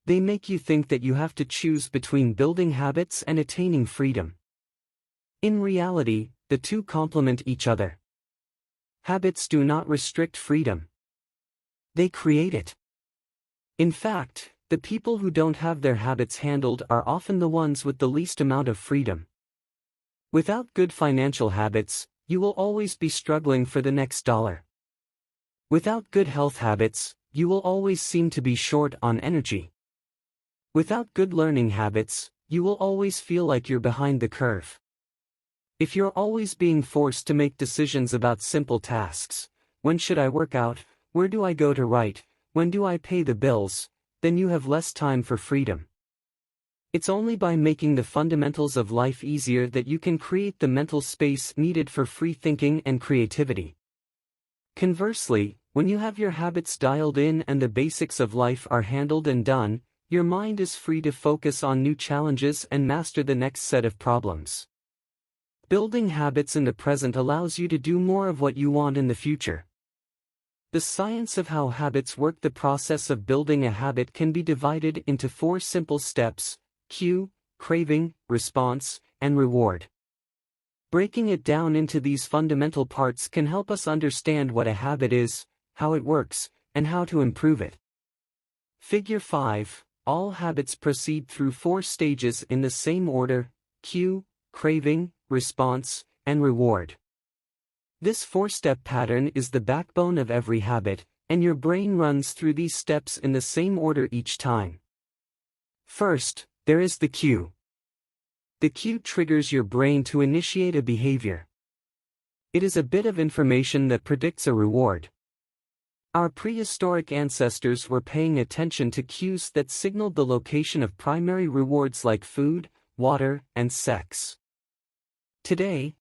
They make you think that you have to choose between building habits and attaining freedom. In reality, the two complement each other. Habits do not restrict freedom. They create it. In fact, the people who don't have their habits handled are often the ones with the least amount of freedom. Without good financial habits, you will always be struggling for the next dollar. Without good health habits, you will always seem to be short on energy. Without good learning habits, you will always feel like you're behind the curve. If you're always being forced to make decisions about simple tasks: when should I work out, where do I go to write, when do I pay the bills, then you have less time for freedom. It's only by making the fundamentals of life easier that you can create the mental space needed for free thinking and creativity. Conversely, when you have your habits dialed in and the basics of life are handled and done, your mind is free to focus on new challenges and master the next set of problems. Building habits in the present allows you to do more of what you want in the future. The science of how habits work. The process of building a habit can be divided into 4 simple steps: cue, craving, response, and reward. Breaking it down into these fundamental parts can help us understand what a habit is, how it works, and how to improve it. Figure 5. All habits proceed through 4 stages in the same order: cue, craving, response, and reward. This 4-step pattern is the backbone of every habit, and your brain runs through these steps in the same order each time. First, there is the cue. The cue triggers your brain to initiate a behavior. It is a bit of information that predicts a reward. Our prehistoric ancestors were paying attention to cues that signaled the location of primary rewards like food, water, and sex. Today,